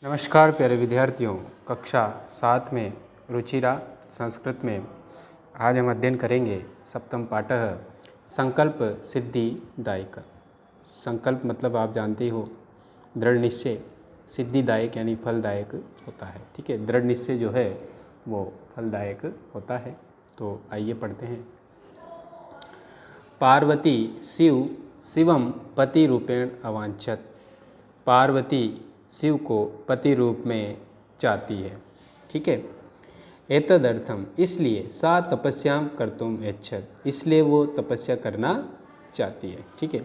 नमस्कार प्यारे विद्यार्थियों, कक्षा 7 में रुचिरा संस्कृत में आज हम अध्ययन करेंगे सप्तम पाठः संकल्प सिद्धिदायक। संकल्प मतलब आप जानते हो दृढ़ निश्चय, सिद्धिदायक यानी फलदायक होता है। ठीक है, दृढ़ निश्चय जो है वो फलदायक होता है। तो आइए पढ़ते हैं। पार्वती शिवम पति रूपेण अवांछत। पार्वती शिव को पति रूप में चाहती है। ठीक है, एतदर्थम इसलिए सा तपस्याम कर्तुम इच्छत, इसलिए वो तपस्या करना चाहती है। ठीक है,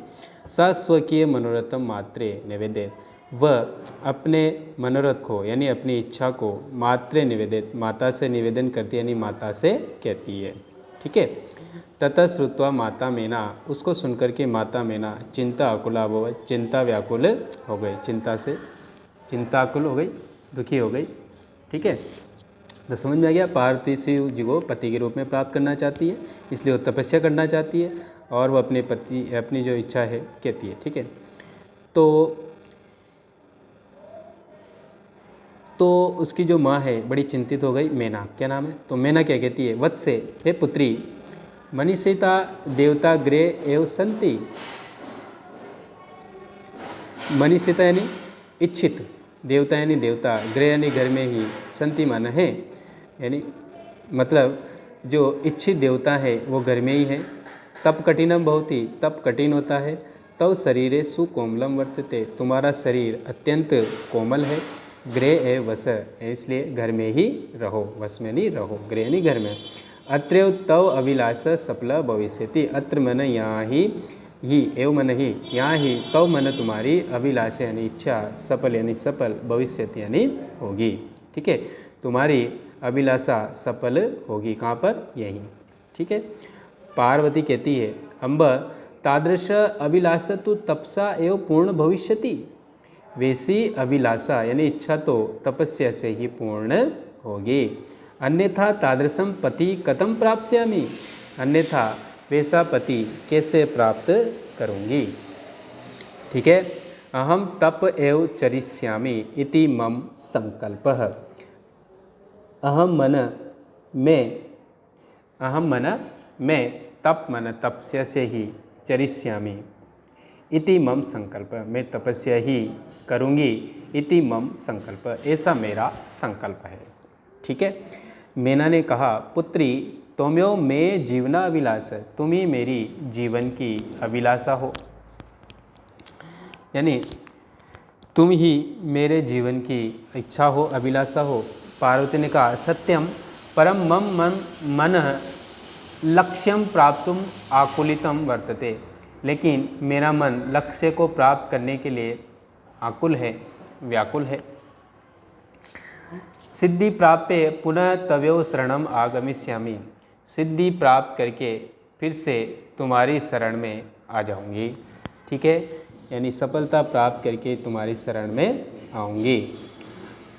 सा स्वकीय मनोरथम मात्रे निवेदित, वह अपने मनोरथ को यानी अपनी इच्छा को मात्रे निवेदित माता से निवेदन करती है, यानी माता से कहती है। ठीक है, ततः श्रुत्वा माता मैना, उसको सुनकर के माता मैना चिंता अकुला भवत, चिंता व्याकुल हो गई, चिंताकुल हो गई, दुखी हो गई। ठीक है, तो समझ में आ गया। पार्वती शिव जी को पति के रूप में प्राप्त करना चाहती है, इसलिए वो तपस्या करना चाहती है और वो अपने पति अपनी जो इच्छा है कहती है। ठीक है, तो उसकी जो माँ है बड़ी चिंतित हो गई। मैना, क्या नाम है? तो मैना क्या कहती है? वत्से, हे पुत्री, मनीषिता देवता गृह एव संति। मनीषिता यानी इच्छित, देवता यानी देवता, गृह यानी घर में ही, संति माना है, यानी मतलब जो इच्छित देवता है वो घर में ही है। तप कठिनम बहुत ही, तप कठिन होता है। तव शरीरे सुकोमलम वर्तते, तुम्हारा शरीर अत्यंत कोमल है। गृह है वस, इसलिए घर में ही रहो, वस में नहीं रहो, गृह नहीं घर में। अत्र तव अभिलाष सफल भविष्यति, अत्र मन यहाँ ही एवं मन ही, यहाँ ही तव मन तुम्हारी अभिलाष यानी इच्छा, सफल यानी सफल, भविष्यति यानी होगी। ठीक है, तुम्हारी अभिलाषा सफल होगी, कहाँ पर? यहीं। ठीक है, पार्वती कहती है अम्ब तादृश अभिलाषा तो तपसा एवं पूर्ण भविष्यति, वैसी अभिलाषा यानी इच्छा तो तपस्या से ही पूर्ण होगी। अन्यथा तादृशम पति कथम प्राप्स्यामि, अन्यथा वैसा पति कैसे प्राप्त करूँगी। ठीक है, अहम तप एव चरिष्यामि इति मम संकल्पः। अहम मन मैं तप मन तपस्या से ही चरिष्यामि इति मम संकल्प, मैं तपस्या ही करूँगी, इति मम संकल्प, ऐसा मेरा संकल्प है। ठीक है, मैना ने कहा पुत्री तुम्यो मैं जीवना अभिलाषा, तुम ही मेरी जीवन की अभिलाषा हो, यानी तुम ही मेरे जीवन की इच्छा हो, अभिलाषा हो। पार्वती ने कहा सत्यम परम मम मन लक्ष्यम प्राप्तुम आकुलितम वर्तते, लेकिन मेरा मन लक्ष्य को प्राप्त करने के लिए आकुल है, व्याकुल है। सिद्धि प्राप्ते पुनः तवेव शरणम आगमिष्यामि, सिद्धि प्राप्त करके फिर से तुम्हारी शरण में आ जाऊंगी। ठीक है, यानी सफलता प्राप्त करके तुम्हारी शरण में आऊँगी।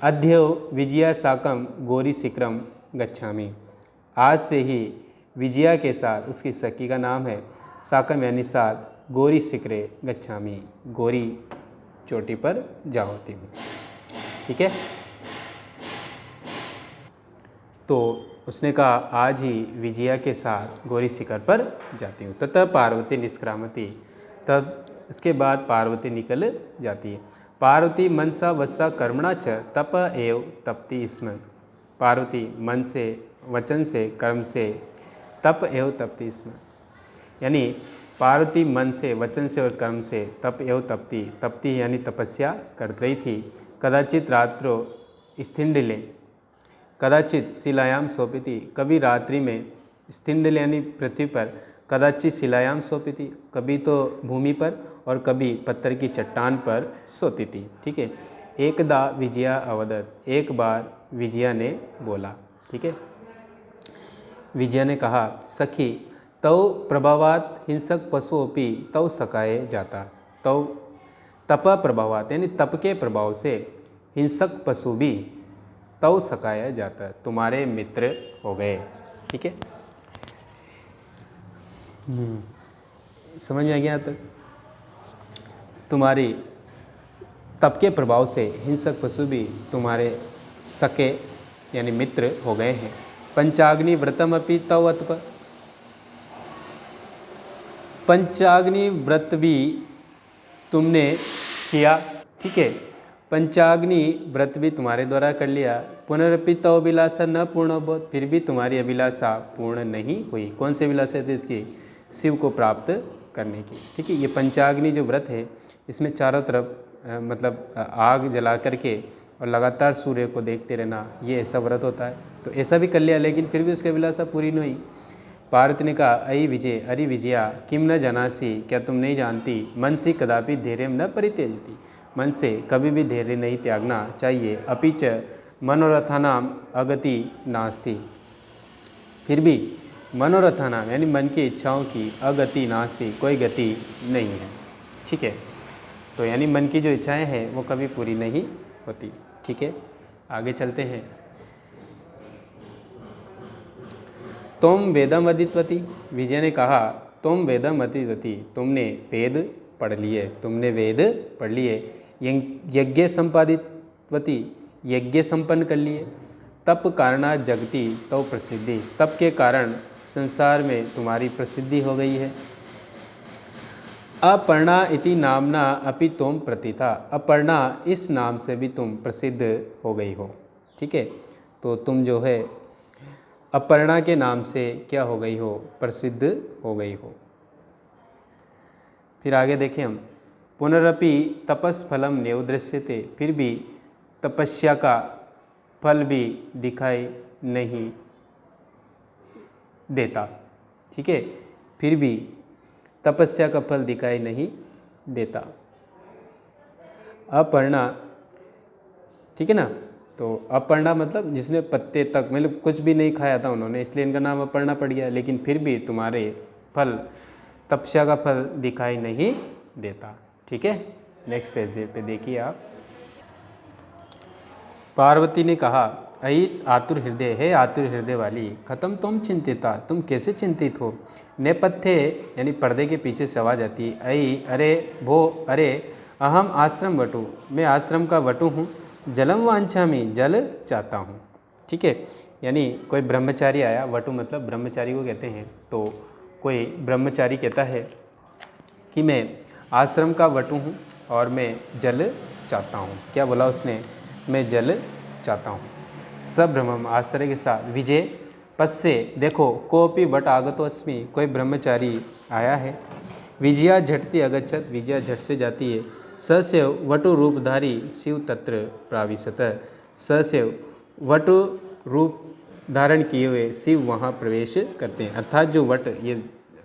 अद्य विजया साकम गौरी शिखरम गच्छामि, आज से ही विजया के साथ, उसकी सखी का नाम है साकम यानी साथ, गौरी शिखरे गच्छामि, गौरी चोटी पर जाती हूँ। ठीक है, तो उसने कहा आज ही विजया के साथ गौरी शिखर पर जाती हूँ। ततः पार्वती निष्क्रामती, तब इसके बाद पार्वती निकल जाती है। पार्वती मनसा वत्सा कर्मणा च तप एव तपति स्म, पार्वती मन से, वचन से, कर्म से तप एव तपति स्म, यानी पार्वती मन से, वचन से और कर्म से तप एव तपति यानी तपस्या कर रही थी। कदाचित रात्रो स्थिंडिले, कदाचित शिलायाम सोपीति, कभी रात्रि में, स्थिंडिल यानी पृथ्वी पर, कदाचित शिलायाम सोपीति, कभी तो भूमि पर और कभी पत्थर की चट्टान पर सोती थी। ठीक है, एकदा विजया अवदत, एक बार विजया ने बोला। ठीक है, विजया ने कहा सखी तव प्रभावात हिंसक पशुओपि तव सकाए जाता, तव तप प्रभावात यानी तप के प्रभाव से हिंसक पशु भी तव सकाया जाता, तुम्हारे मित्र हो गए। ठीक है, समझ में आ गया तक? तुम्हारी तप के प्रभाव से हिंसक पशु भी तुम्हारे सके यानी मित्र हो गए हैं। पंचाग्नि व्रतम अपि तव अतप, पंचाग्नि व्रत भी तुमने किया, ठीक है, पंचाग्नि व्रत भी तुम्हारे द्वारा कर लिया। पुनरपि तव अभिलाषा न पूर्ण बहुत, फिर भी तुम्हारी अभिलाषा पूर्ण नहीं हुई। कौन सी अभिलाषा थी इसकी? शिव को प्राप्त करने की, ठीक है। ये पंचाग्नि जो व्रत है इसमें चारों तरफ मतलब आग जला करके और लगातार सूर्य को देखते रहना, ये ऐसा व्रत होता है। तो ऐसा भी कर लिया, लेकिन फिर भी उसकी अभिलाषा पूरी नहीं हुई। पार्वती ने कहा, अयि विजय अरि विजया किम न जानासी, क्या तुम नहीं जानती, मन से कदापि धैर्य न परित्यजति, मन से कभी भी धैर्य नहीं त्यागना चाहिए। अपिच मनोरथानाम अगति नास्ति, फिर भी मनोरथानाम यानी मन की इच्छाओं की अगति नास्ति, कोई गति नहीं है, ठीक है। तो यानी मन की जो इच्छाएं हैं वो कभी पूरी नहीं होती, ठीक है। आगे चलते हैं। तुम वेदम अधीतवती, विजय ने कहा तुम वेदम अधीतवती, तुमने वेद पढ़ लिए, तुमने वेद पढ़ लिए। यज्ञ संपादितवती, यज्ञ संपन्न कर लिए। तप कारणात् जगति तो प्रसिद्धि, तप के कारण संसार में तुम्हारी प्रसिद्धि हो गई है। अपर्णा इति नामना अपि तुम प्रतिथा, अपर्णा इस नाम से भी तुम प्रसिद्ध हो गई हो, ठीक है। तो तुम जो है अपर्णा के नाम से क्या हो गई हो? प्रसिद्ध हो गई हो। फिर आगे देखें हम, पुनरपि तपस्फलम नेव दृश्यते, फिर भी तपस्या का फल भी दिखाई नहीं देता, ठीक है, फिर भी तपस्या का फल दिखाई नहीं देता। अपर्णा, ठीक है ना, तो अपर्णा मतलब जिसने पत्ते तक मतलब कुछ भी नहीं खाया था उन्होंने, इसलिए इनका नाम अपर्णा पड़ गया, लेकिन फिर भी तुम्हारे फल तपस्या का फल दिखाई नहीं देता, ठीक है। नेक्स्ट पेज पे देखिए आप। पार्वती ने कहा, अयि आतुर हृदय, है आतुर हृदय वाली, खत्म तुम चिंतिता, तुम कैसे चिंतित हो। नेपथ्य यानी पर्दे के पीछे से आवाज़ आती है, अयि अरे भो अरे, अहम आश्रम वटु, मैं आश्रम का वटु हूँ। जलम वांछामि, जल चाहता हूँ, ठीक है। यानी कोई ब्रह्मचारी आया, वटु मतलब ब्रह्मचारी को कहते हैं। तो कोई ब्रह्मचारी कहता है कि मैं आश्रम का वटु हूँ और मैं जल चाहता हूँ। क्या बोला उसने? मैं जल चाहता हूँ। सभ्रमम, आश्चर्य के साथ। विजय, पश्चे देखो, कोपि वट आगतो अस्मि, कोई ब्रह्मचारी आया है। विजया झटति अगच्छत, विजया झट से जाती है। ससेव वटु रूपधारी शिव तत्र प्राविशत, ससेव वटु रूप धारण किए हुए शिव वहाँ प्रवेश करते हैं। अर्थात जो वट, ये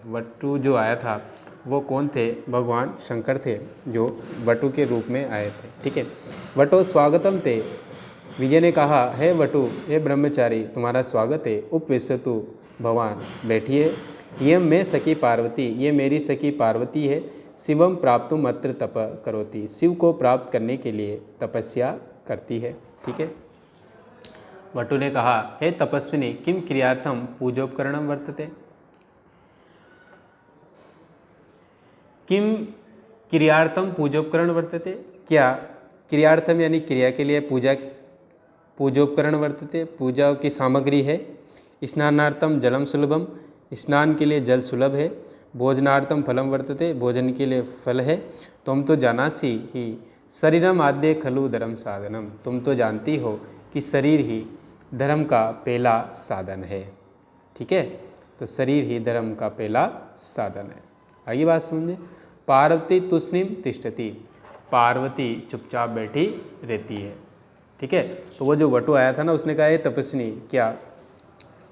वटु जो आया था वो कौन थे? भगवान शंकर थे, जो वटु के रूप में आए थे, ठीक है। वटो स्वागतम ते, विजय ने कहा, हे वटु, हे ब्रह्मचारी, तुम्हारा स्वागत है। उपविशतु भगवान, बैठिए। यह मैं सखी पार्वती, ये मेरी सखी पार्वती है। शिवम प्राप्तुम अत्र तप करोति, शिव को प्राप्त करने के लिए तपस्या करती है, ठीक है। वटु ने कहा, हे तपस्विनी, किम क्रियार्थम पूजोपकरणम वर्तते, किम क्रियार्थम पूजोपकरण वर्तते, क्या क्रियार्थम यानी क्रिया के लिए पूजोपकरण वर्तते, पूजा की सामग्री है। स्नानार्थम जलम सुलभम, स्नान के लिए जल सुलभ है। भोजनार्थम फलम वर्तते, भोजन के लिए फल है। तुम तो जानासी ही शरीरम आद्य खलु धर्म साधनम, तुम तो जानती हो कि शरीर ही धर्म का पहला साधन है, ठीक है। तो शरीर ही धर्म का पहला साधन है। आगे बात समझे। पार्वती तुष्णीम तिष्ठति, पार्वती चुपचाप बैठी रहती है, ठीक है। तो वो जो वटु आया था ना, उसने कहा, ये तपस्विनी, क्या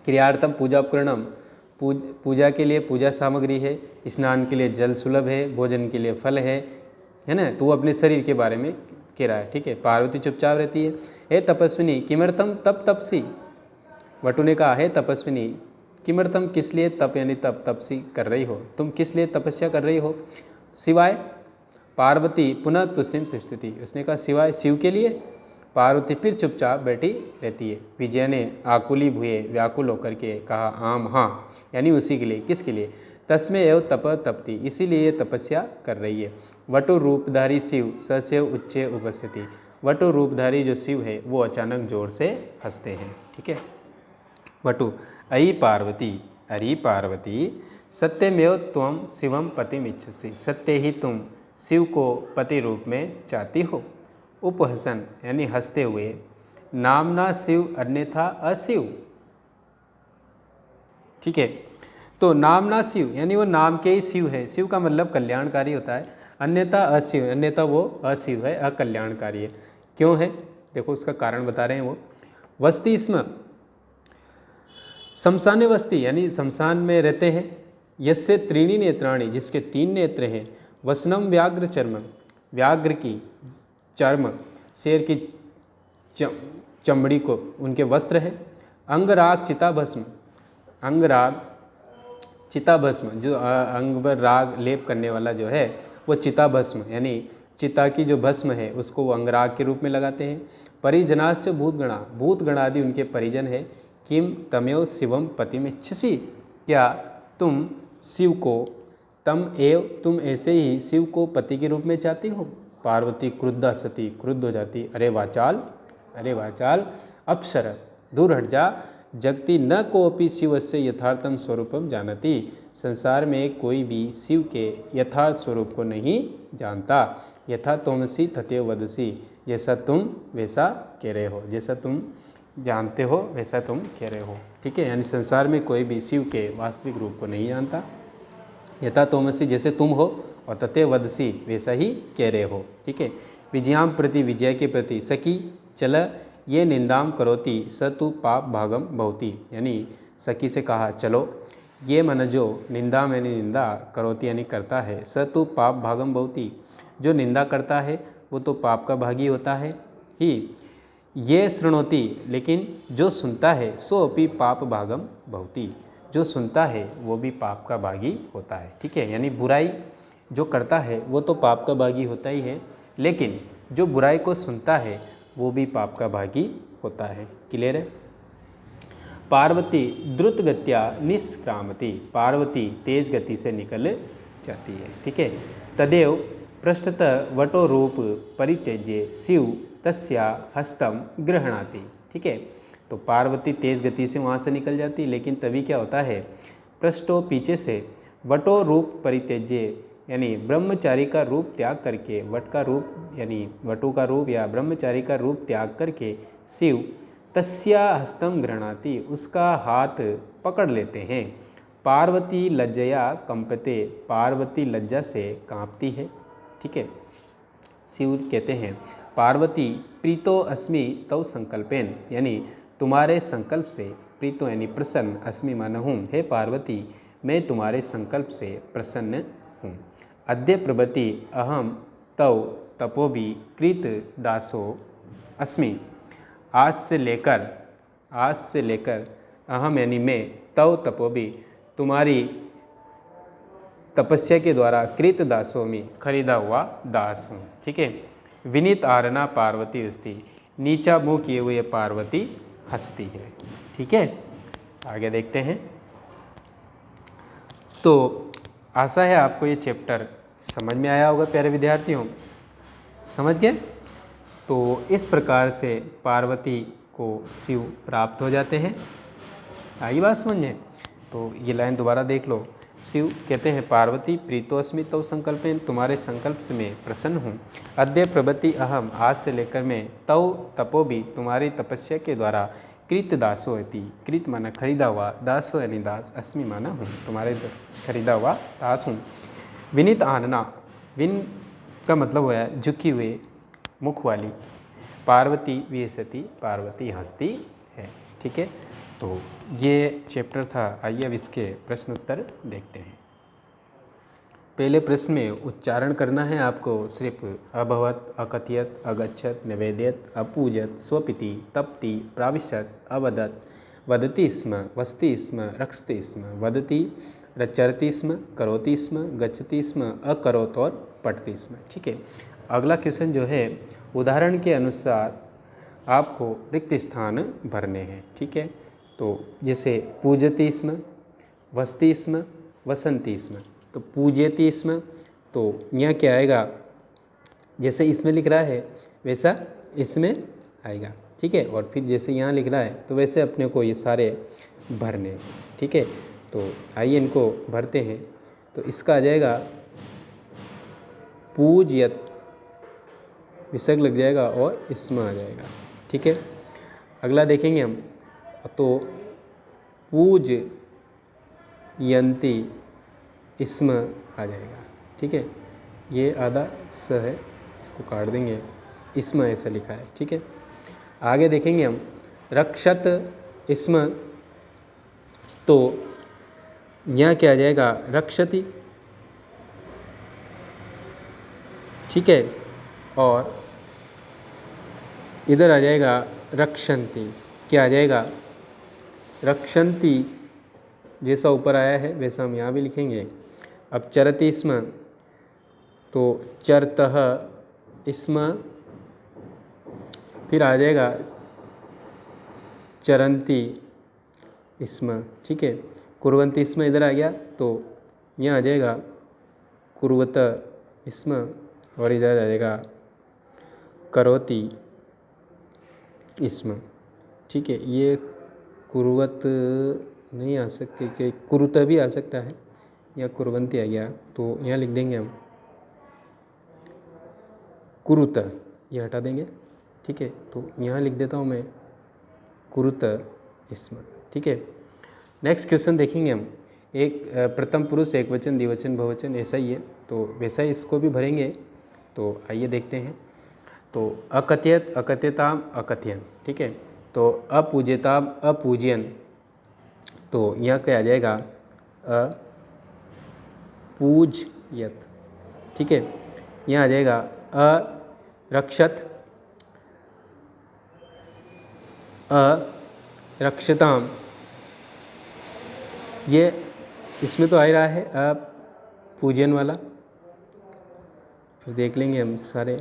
क्रियार्थम पूजा उपकरणम, पूजा के लिए पूजा सामग्री है। स्नान के लिए जल सुलभ है, भोजन के लिए फल है ना। तो वो अपने शरीर के बारे में कह रहा है, ठीक है। पार्वती चुपचाप रहती है। हे तपस्विनी किमर्थम तप तपसी, वटु ने कहा, हे तपस्विनी किमर्थम, किस लिए तप यानी तप तपसी कर रही हो, तुम किस लिए तपस्या कर रही हो। सिवाय पार्वती पुनः तुष्णीम तिष्ठति, उसने कहा सिवाय शिव के लिए। पार्वती फिर चुपचाप बैठी रहती है। विजय ने आकुली भुए, व्याकुल होकर के कहा, आम हाँ, यानी उसी के लिए। किसके लिए? तस्मै एव तप तपति, इसीलिए ये तपस्या कर रही है। वटु रूपधारी शिव सशिव उच्चे उपस्थिति। वटु रूपधारी जो शिव है वो अचानक जोर से हंसते हैं। ठीक है। वटु अयि पार्वती, अरे पार्वती, सत्यमेव त्वं शिवम पतिम इच्छसि, सत्य ही तुम शिव को पति रूप में चाहती हो। उपहसन यानी हंसते हुए, नामना शिव अन्यथा अशिव। ठीक है। तो नामना शिव यानी वो नाम के ही शिव है, शिव का मतलब कल्याणकारी होता है। अन्यथा अशिव, अन्यथा वो अशिव है, अकल्याणकारी है। क्यों है? देखो उसका कारण बता रहे हैं वो। वस्ती स्म, शमशान वस्ती यानी शमशान में रहते हैं। यस्य त्रीणी नेत्राणी, जिसके 3 नेत्र हैं। वसनम व्याघ्र चर्म, व्याघ्र की चर्म, शेर की चमड़ी को उनके वस्त्र है। अंगराग चिताभस्म, अंगराग चिताभस्म, जो अंग पर राग लेप करने वाला जो है वो चिताभस्म यानी चिता की जो भस्म है उसको वो अंगराग के रूप में लगाते हैं। परिजनाश्च भूतगणा, भूतगणादि उनके परिजन है। किम तमेव शिवम पतिम इच्छसि, क्या तुम शिव को, तम एव तुम ऐसे ही शिव को पति के रूप में चाहती हो। पार्वती क्रुद्धा सती, क्रुद्ध हो जाती, अरे वाचाल, अरे वाचाल, अप्सर दूर हट जा, जगति न कोपि शिवस्य यथार्थम स्वरूपम जानती, संसार में कोई भी शिव के यथार्थ स्वरूप को नहीं जानता। यथा त्वमसि तथैव वदसि, जैसा तुम वैसा कह रहे हो, जैसा तुम जानते हो वैसा तुम कह रहे हो। ठीक है। यानी संसार में कोई भी शिव के वास्तविक रूप को नहीं जानता। यथा तोमसी, जैसे तुम हो, और तथैव वदसि, वैसा ही कह रहे हो। ठीक है। विजयाम प्रति, विजय के प्रति। सखी चल ये निंदाम करोति स तु पाप भागम भवति, यानी सखी से कहा चलो, ये मन जो निंदा यानी निंदा, करोति यानी करता है, स तु पाप भागम भवति, जो निंदा करता है वो तो पाप का भागी होता है ही। ये शृणोति, लेकिन जो सुनता है, सो अपि पाप भागम भवति, जो सुनता है वो भी पाप का भागी होता है। ठीक है। यानी बुराई जो करता है वो तो पाप का भागी होता ही है, लेकिन जो बुराई को सुनता है वो भी पाप का भागी होता है। क्लियर है। पार्वती द्रुत गत्या निष्क्रामति, पार्वती तेज गति से निकल जाती है। ठीक है। तदेव पृष्ठतः वटो रूप परित्यज्य शिव तस्या हस्तम गृहणाति। ठीक है। तो पार्वती तेज गति से वहाँ से निकल जाती, लेकिन तभी क्या होता है, पृष्ठों पीछे से वटो रूप परित्यज्य यानी ब्रह्मचारी का रूप त्याग करके, वट का रूप यानी वटु का रूप या ब्रह्मचारी का रूप त्याग करके शिव तस्या हस्तम गृहणाति, उसका हाथ पकड़ लेते हैं। पार्वती लज्जया कंपते, पार्वती लज्जा से कांपती है। ठीक है। शिव कहते हैं पार्वती प्रीतो अस्मि तव संकल्पेन, यानी तुम्हारे संकल्प से, प्रीतो यानी प्रसन्न, अस्मि माना हूँ, हे पार्वती मैं तुम्हारे संकल्प से प्रसन्न हूँ। अद्य प्रभृति अहम तव तपोभि कृत दासो अस्मि, आज से लेकर अहम यानी मैं, तव तपोभि तुम्हारी तपस्या के द्वारा, कृत दासों में खरीदा हुआ दास हूँ। ठीक है। विनीत आरना पार्वती हंसती, नीचा मुँह किए हुए पार्वती हंसती है। ठीक है। आगे देखते हैं। तो आशा है आपको ये चैप्टर समझ में आया होगा प्यारे विद्यार्थियों, समझ गए। तो इस प्रकार से पार्वती को शिव प्राप्त हो जाते हैं। आई बात समझ में। तो ये लाइन दोबारा देख लो। शिव कहते हैं पार्वती प्रीतोस्मि तव संकल्पेन, तुम्हारे संकल्प से मैं प्रसन्न हूँ। अद्य प्रभृति अहम, आज से लेकर मैं, तव तपोभि तुम्हारी तपस्या के द्वारा, कृत दासो अति, कृत माना खरीदा हुआ, दासो यानी दास, अस्मि माना हूँ, तुम्हारे खरीदा हुआ दास हूँ। विनीत आनना, विन का मतलब हुआ है झुकी हुए मुख वाली, पार्वती विहसति, पार्वती हंसती है। ठीक है। तो ये चैप्टर था। आइए अब इसके प्रश्न उत्तर देखते हैं। पहले प्रश्न में उच्चारण करना है आपको सिर्फ अभवत, अकथयत, अगच्छत, निवेद्यत, अपूजत, स्वपिति, तप्ति, प्राविशत, अवदत, वदति स्म, वस्ति स्म, रक्षति स्म, वदति, रचरति स्म, करोति स्म, गच्छति स्म, अकरोत और पठति स्म। ठीक है। अगला क्वेश्चन जो है उदाहरण के अनुसार आपको रिक्त स्थान भरने हैं। ठीक है। तो जैसे पूजति स्म, वसति स्म, वसंति स्म, तो पूजयति स्म तो यहाँ क्या आएगा, जैसे इसमें लिख रहा है वैसा इसमें आएगा, ठीक है। और फिर जैसे यहाँ लिख रहा है तो वैसे अपने को ये सारे भरने हैं, ठीक है। तो आइए इनको भरते हैं। तो इसका आ जाएगा पूज्यत, विसर्ग लग जाएगा और इसमें आ जाएगा, ठीक है। अगला देखेंगे हम, तो पूज यंती इसमें आ जाएगा, ठीक है। ये आधा स है, इसको काट देंगे, इसमें ऐसा लिखा है, ठीक है। आगे देखेंगे हम रक्षत इसमें, तो यहाँ क्या आ जाएगा रक्षति, ठीक है। और इधर आ जाएगा रक्षन्ति, क्या आ जाएगा रक्षन्ति, जैसा ऊपर आया है वैसा हम यहाँ भी लिखेंगे। अब चरति इसमें, तो चरतः इसमें, फिर आ जाएगा चरंती इसमें, ठीक है। कुर्वन्ति इसमें इधर आ गया, तो यहाँ आ जाएगा कुर्वत इसमें, और इधर आ जाएगा करोति इसमें, ठीक है। ये कुर्वत नहीं आ सकती, कि कुरुत भी आ सकता है, या कुर्वन्ति आ गया, तो यहाँ लिख देंगे हम कुरुत, ये हटा देंगे, ठीक है। तो यहाँ लिख देता हूँ मैं कुरुत इसमें, ठीक है। नेक्स्ट क्वेश्चन देखेंगे हम, एक प्रथम पुरुष एक वचन द्विवचन बहुवचन ऐसा ही है, तो वैसा ही इसको भी भरेंगे। तो आइए देखते हैं। तो अकथयत अकथ्यताम अकथयन, ठीक है। तो अपूज्यताम अपूजयन, तो यहाँ क्या आ जाएगा अपूज्यत, ठीक है। यहाँ आ जाएगा अरक्षत अरक्षताम, ये इसमें तो आ ही रहा है अपूजन वाला, फिर देख लेंगे हम सारे।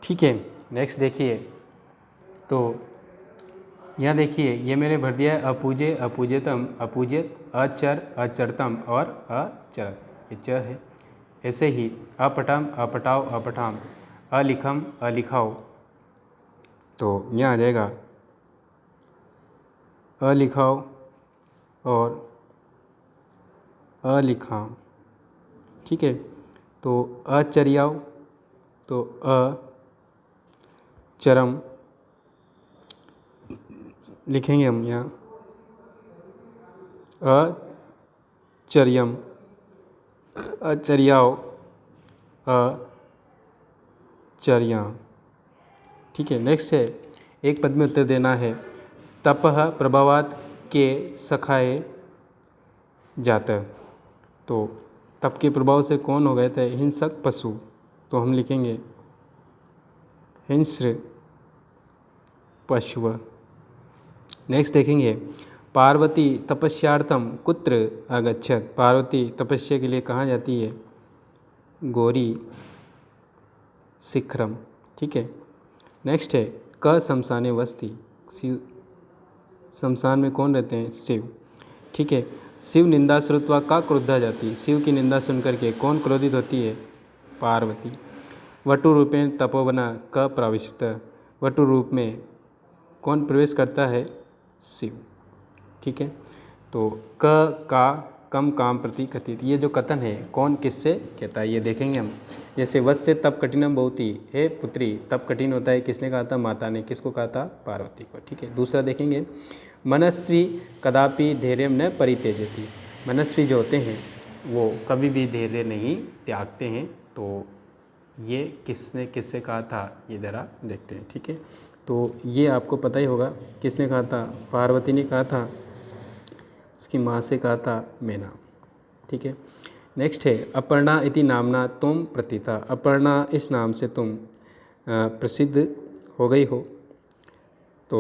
ठीक है, नेक्स्ट देखिए। तो यहाँ देखिए, ये मैंने भर दिया है अपूजे अपूज्यतम अपूज्यत अचर अचरतम और अचरत, ये च है। ऐसे ही अपठम अपठाव अपठाम अलिखम अलिखाओ, तो यहाँ आ जाएगा अलिखाओ और अलिखाम, ठीक है। तो अचरियाओ, तो चरम लिखेंगे हम यहाँ अचर्यम अचर्याओ अचर्या, ठीक है। नेक्स्ट है, एक पद में उत्तर देना है। तपह प्रभावात के सखाए जात, तो तप के प्रभाव से कौन हो गए थे हिंसक पशु, तो हम लिखेंगे हिंस्र पशु। नेक्स्ट देखेंगे, पार्वती तपस्यार्थम कुत्र आगच्छत, पार्वती तपस्या के लिए कहाँ जाती है, गौरी शिखरम, ठीक है। नेक्स्ट है क शमशाने वस्ति, शिव शमशान में कौन रहते हैं, शिव, ठीक है। शिव निंदा श्रुत्वा का क्रुद्धा जाती, शिव की निंदा सुनकर के कौन क्रोधित होती है, पार्वती। वटु रूपेण तपोवना क प्रविष्ट, वटु रूप में कौन प्रवेश करता है, शिव, ठीक है। तो क का कम काम प्रति कथित, ये जो कथन है कौन किससे कहता है, ये देखेंगे हम। जैसे वत्स से तप कठिनम बहुति, हे पुत्री तप कठिन होता है, किसने कहा था, माता ने, किसको कहा था, पार्वती को, ठीक है। दूसरा देखेंगे, मनस्वी कदापि धैर्यम न परित्यजति, मनस्वी जो होते हैं वो कभी भी धैर्य नहीं त्यागते हैं, तो ये किसने किससे कहा था, ये ज़रा देखते हैं, ठीक है। तो ये आपको पता ही होगा किसने कहा था, पार्वती ने कहा था, उसकी माँ से कहा था मैना, ठीक है। नेक्स्ट है अपर्णा इति नामना तुम प्रतीता, अपर्णा इस नाम से तुम प्रसिद्ध हो गई हो। तो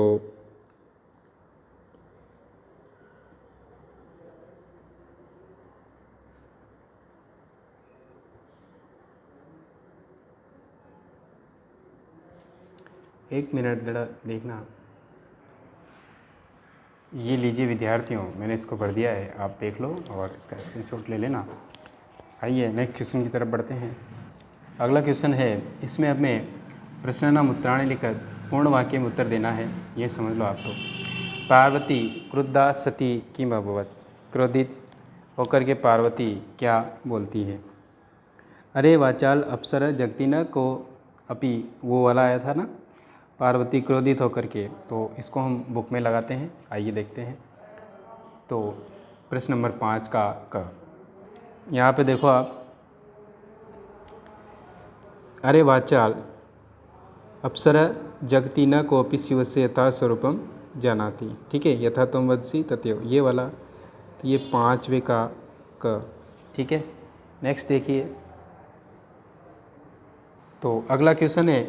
एक मिनट जरा देखना। ये लीजिए विद्यार्थियों, मैंने इसको भर दिया है, आप देख लो और इसका स्क्रीनशॉट ले लेना। आइए नेक्स्ट क्वेश्चन की तरफ बढ़ते हैं। अगला क्वेश्चन है, इसमें हमें प्रश्नानाम उत्तराणि लिखकर पूर्ण वाक्य में उत्तर देना है। ये समझ लो आप तो। पार्वती क्रुद्धा सती किम अभवत्। क्रोधित होकर के पार्वती क्या बोलती है? अरे वाचाल अप्सरा जगती न को अपी, वो वाला आया था ना, पार्वती क्रोधित होकर के। तो इसको हम बुक में लगाते हैं, आइए देखते हैं। तो प्रश्न नंबर 5 का क, यहाँ पे देखो आप, अरे वाचाल अप्सरा जगती न कोपि शिवस्य यथा स्वरूपम जानाति। ठीक है, यथा तुम वदसि तथैव, ये वाला। तो ये 5वें का क। ठीक है, नेक्स्ट देखिए। तो अगला क्वेश्चन है,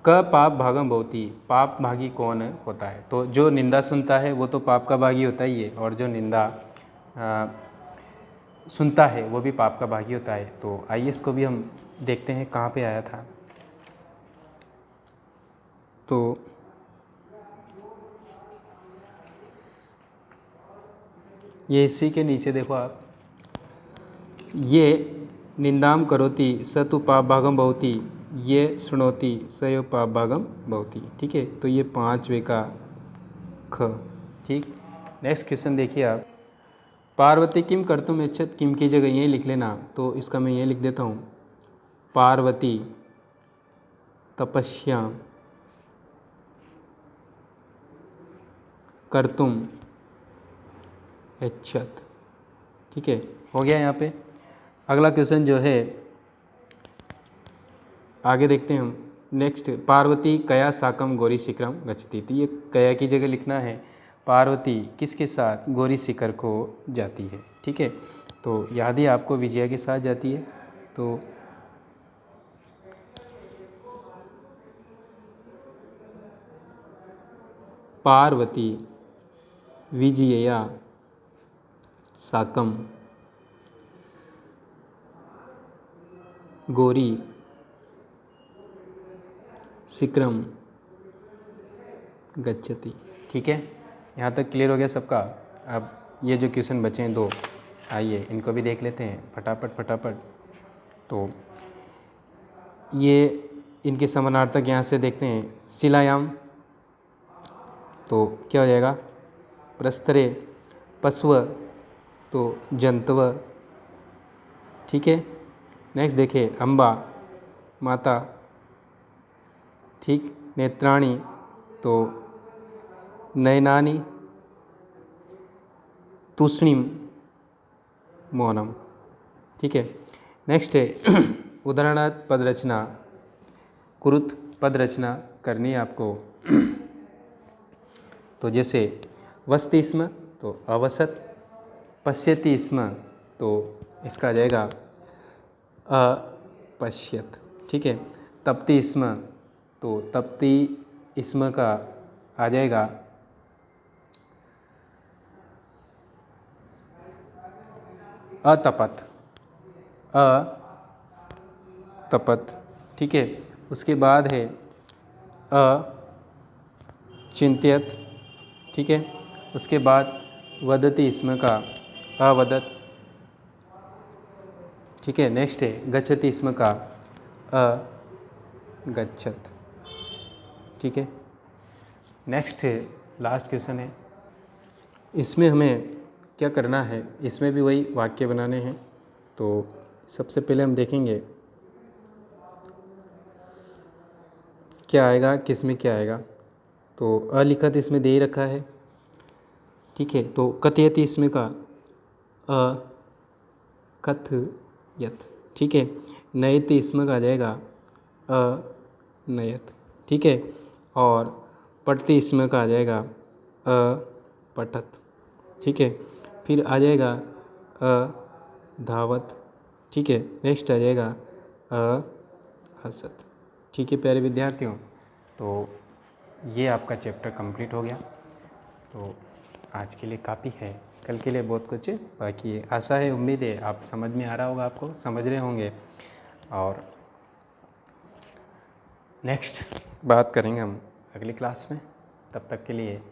क पाप भागम भवति। पाप भागी कौन होता है? तो जो निंदा सुनता है वो तो पाप का भागी होता ही है, और जो निंदा सुनता है वो भी पाप का भागी होता है। तो आइए इसको भी हम देखते हैं कहाँ पे आया था। तो ये इसी के नीचे देखो आप, ये निंदाम करोति स तु पाप भागम भवति, ये शृणोति स एव पाप भागम भवति। ठीक है, तो ये 5वें का ख। ठीक, नेक्स्ट क्वेश्चन देखिए आप, पार्वती किम कर्तुम इच्छत। किम की जगह ये लिख लेना, तो इसका मैं ये लिख देता हूँ, पार्वती तपस्या कर्तुम इच्छत। ठीक है, हो गया यहाँ पे। अगला क्वेश्चन जो है, आगे देखते हैं हम। नेक्स्ट, पार्वती कया साकम गौरी शिखरम गच्छति। तो ये कया की जगह लिखना है, पार्वती किसके साथ गौरी शिखर को जाती है। ठीक है, तो यदि आपको विजया के साथ जाती है तो पार्वती विजयया साकम गौरी शिखरम गच्छति। ठीक है, यहाँ तक क्लियर हो गया सबका। अब ये जो क्वेश्चन बचे हैं 2, आइए इनको भी देख लेते हैं फटाफट। तो ये इनके समानार्थक यहाँ से देखते हैं। शिलायाम, तो क्या हो जाएगा? प्रस्तरे पशव, तो जंतव। ठीक है, नेक्स्ट देखिए, अम्बा माता। ठीक, नेत्राणि, तो नयनानि, तूष्णीम मौनम। ठीक है, नेक्स्ट है उदाहरणार्थ पद रचना कुरुत। पद रचना करनी है आपको। तो जैसे वसति स्म, तो अवसत। पश्यति स्म, तो इसका आ जाएगा अपश्यत। ठीक है, तपति स्म, तो तपति स्म का आ जाएगा अतपत। अतपत। ठीक है, उसके बाद है अचिंत्यत। ठीक है, उसके बाद वदति स्म का अवदत। ठीक है, नेक्स्ट है गच्छति स्म का अगच्छत। ठीक है, नेक्स्ट है लास्ट क्वेश्चन है। इसमें हमें क्या करना है, इसमें भी वही वाक्य बनाने हैं। तो सबसे पहले हम देखेंगे क्या आएगा, किस में क्या आएगा। तो अलिखत इसमें दे ही रखा है। ठीक है, तो कथयति इसमें का अकथयत। ठीक है, नयति इसमें का आ जाएगा अनयत। ठीक है, और पठति इसमें का आ जाएगा अपठत। ठीक है, फिर आ जाएगा अधावत। ठीक है, नेक्स्ट आ जाएगा अहसत। ठीक है प्यारे विद्यार्थियों, तो ये आपका चैप्टर कंप्लीट हो गया। तो आज के लिए काफ़ी है, कल के लिए बहुत कुछ बाकी है। आशा है, उम्मीद है आप समझ में आ रहा होगा, आपको समझ रहे होंगे। और नेक्स्ट बात करेंगे हम अगली क्लास में। तब तक के लिए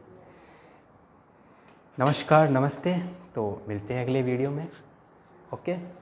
नमस्कार, नमस्ते। तो मिलते हैं अगले वीडियो में। ओके।